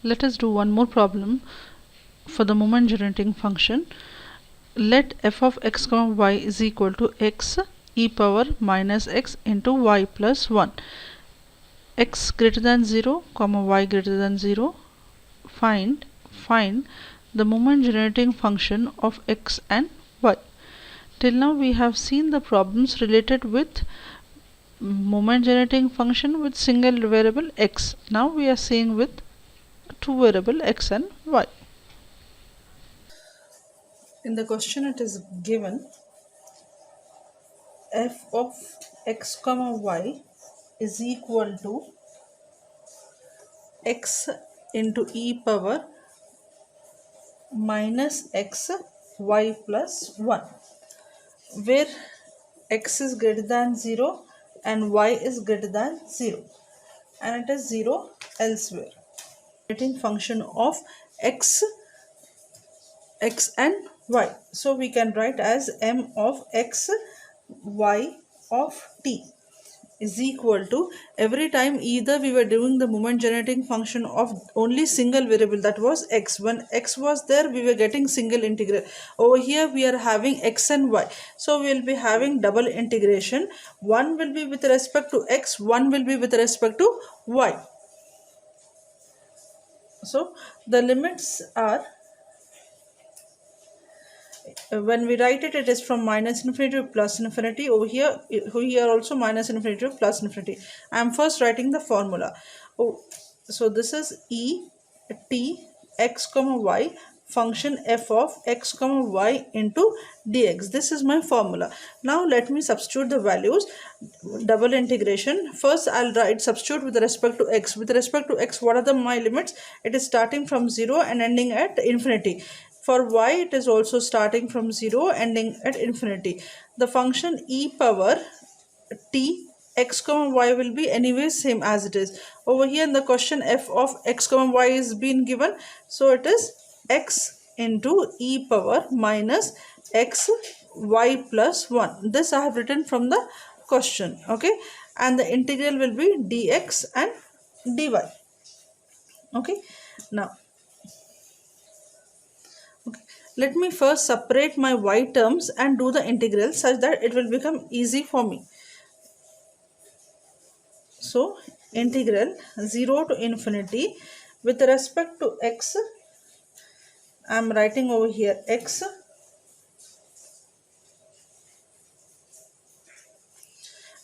Let us do one more problem for the moment generating function. Let f of x comma y is equal to x e power minus x into y plus 1. X greater than 0 comma y greater than 0. Find the moment generating function of x and y. Till now we have seen the problems related with moment generating function with single variable x. Now we are seeing with two variable x and y. In the question it is given f of x comma y is equal to x into e power minus x y plus 1, where x is greater than 0 and y is greater than 0 and it is 0 elsewhere. Generating function of x and y, so we can write as m of x y of t is equal to, every time either we were doing the moment generating function of only single variable, that was x. When x was there we were getting single integral. Over here we are having x and y, so we will be having double integration. One will be with respect to x, one will be with respect to y. So the limits are, when we write it, it is from minus infinity to plus infinity. Over here also minus infinity to plus infinity. I am first writing the formula. So this is e t x comma y function f of x comma y into dx. This is my formula. Now let me substitute the values. Double integration. First I'll write substitute with respect to x. With respect to x, what are my limits? It is starting from 0 and ending at infinity. For y, it is also starting from 0 ending at infinity. The function e power t x comma y will be anyway same as it is. Over here in the question, f of x comma y is being given, so it is x into e power minus x y plus 1. This I have written from the question, okay, and the integral will be dx and dy. Okay, now let me first separate my y terms and do the integral such that it will become easy for me. So integral 0 to infinity with respect to x, I am writing over here x.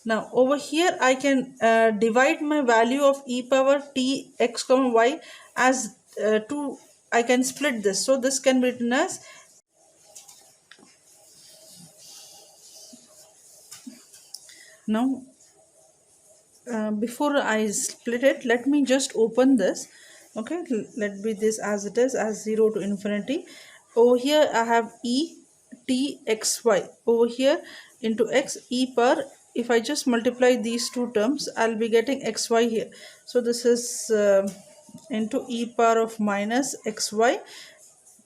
Now over here I can divide my value of e power t x comma y as 2. I can split this, so this can be written as, now before I split it, let me just open this. Okay, let be this as it is, as 0 to infinity. Over here I have e t x y, over here into x e per, if I just multiply these two terms I'll be getting xy here. So this is into e power of minus xy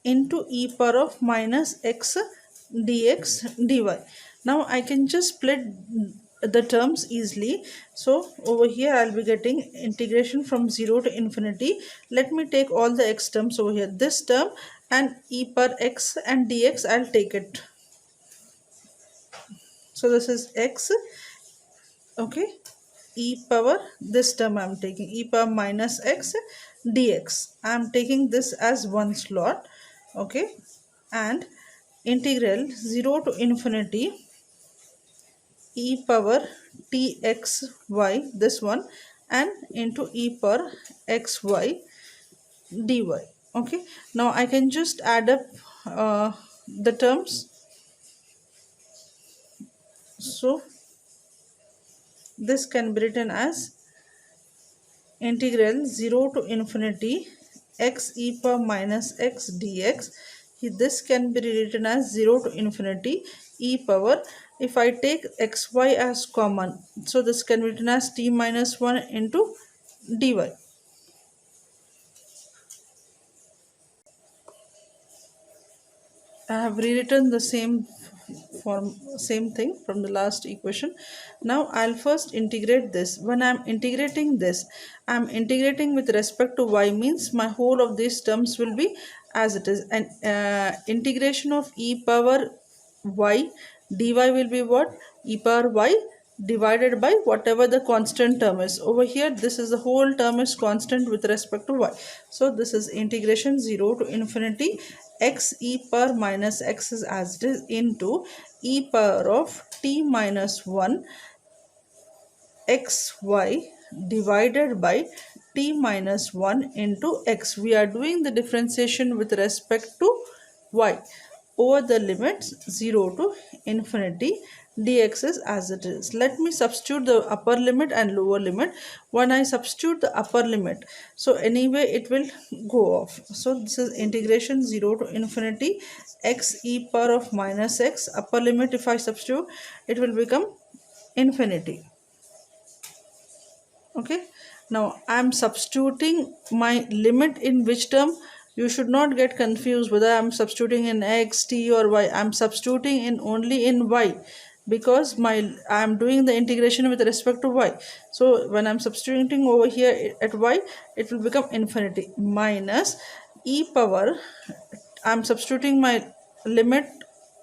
into e power of minus x dx dy. Now I can just split the terms easily. So over here I'll be getting integration from 0 to infinity. Let me take all the x terms over here. This term and e per x and dx, I'll take it. So this is x, okay, e power, this term I'm taking e power minus x dx. I'm taking this as one slot, okay, and integral 0 to infinity e power t x y, this one, and into e power x y dy. Okay, now I can just add up the terms. So this can be written as integral 0 to infinity x e power minus x dx. This can be written as 0 to infinity e power, if I take xy as common, so this can be written as t minus 1 into dy. I have rewritten the same form same thing from the last equation. Now I'll first integrate this. When I'm integrating this, I'm integrating with respect to y, means my whole of these terms will be as it is, and integration of e power y dy will be what? E power y divided by whatever the constant term is. Over here, this is the whole term is constant with respect to y. So this is integration 0 to infinity x e power minus x is as it is into e power of t minus 1 xy divided by t minus 1 into x. We are doing the differentiation with respect to y over the limits 0 to infinity. Dx is as it is. Let me substitute the upper limit and lower limit. When I substitute the upper limit, so anyway it will go off. So this is integration 0 to infinity x e power of minus x. Upper limit, if I substitute, it will become infinity. Okay, now I'm substituting my limit in which term? You should not get confused whether I'm substituting in x, t or y. I'm substituting in only in y, because I'm doing the integration with respect to y. So when I'm substituting over here at y, it will become infinity minus e power. I'm substituting my limit,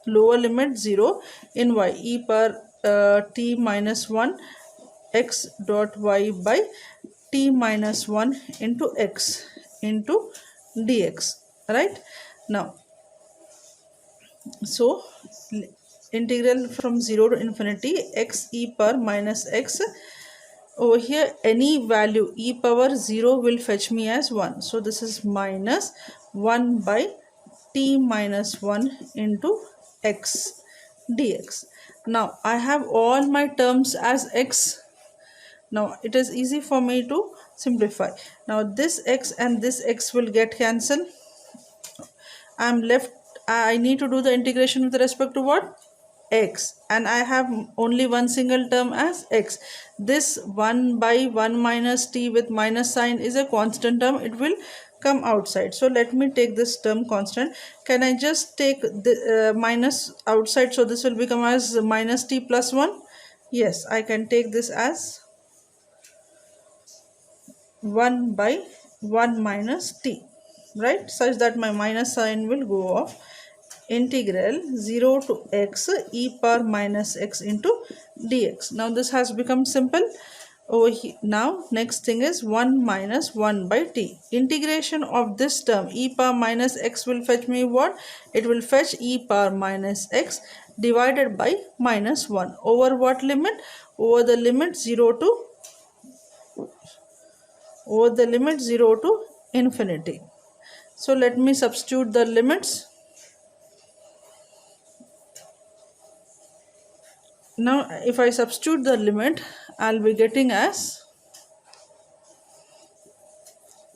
lower limit 0 in y, e power t minus 1 x dot y by t minus 1 into x into dx, right? Now, so integral from 0 to infinity x e power minus x. Over here, any value e power 0 will fetch me as 1. So this is minus 1 by t minus 1 into x dx. Now I have all my terms as x. Now it is easy for me to simplify. Now this x and this x will get cancelled. I'm left, I need to do the integration with respect to what? X, and I have only one single term as x. This 1 by 1 minus t with minus sign is a constant term. It will come outside. So let me take this term constant. Can I just take the minus outside? So this will become as minus t plus 1. Yes, I can take this as 1 by 1 minus t, right? Such that my minus sign will go off. Integral 0 to x e power minus x into dx. Now this has become simple. Over here, now next thing is 1 minus 1 by t. Integration of this term e power minus x will fetch me what? It will fetch e power minus x divided by minus 1 over what limit? Over the limit 0 to infinity. So let me substitute the limits. Now if I substitute the limit, I'll be getting as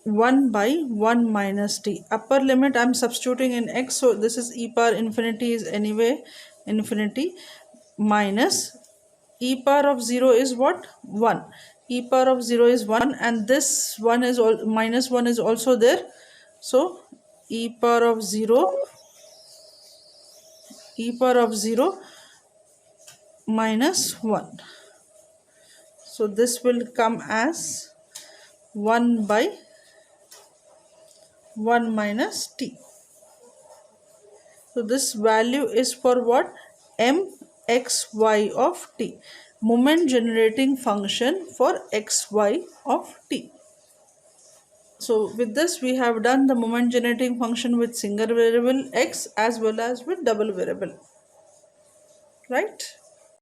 1 by 1 minus t. Upper limit I'm substituting in x, so this is e power infinity is anyway infinity, minus e power of 0 is what? 1. E power of 0 is 1, and this 1 is all minus 1 is also there. So e power of 0 minus 1. So this will come as 1 by 1 minus t. So this value is for what? mxy of t, moment generating function for xy of t. So with this we have done the moment generating function with single variable x as well as with double variable, right?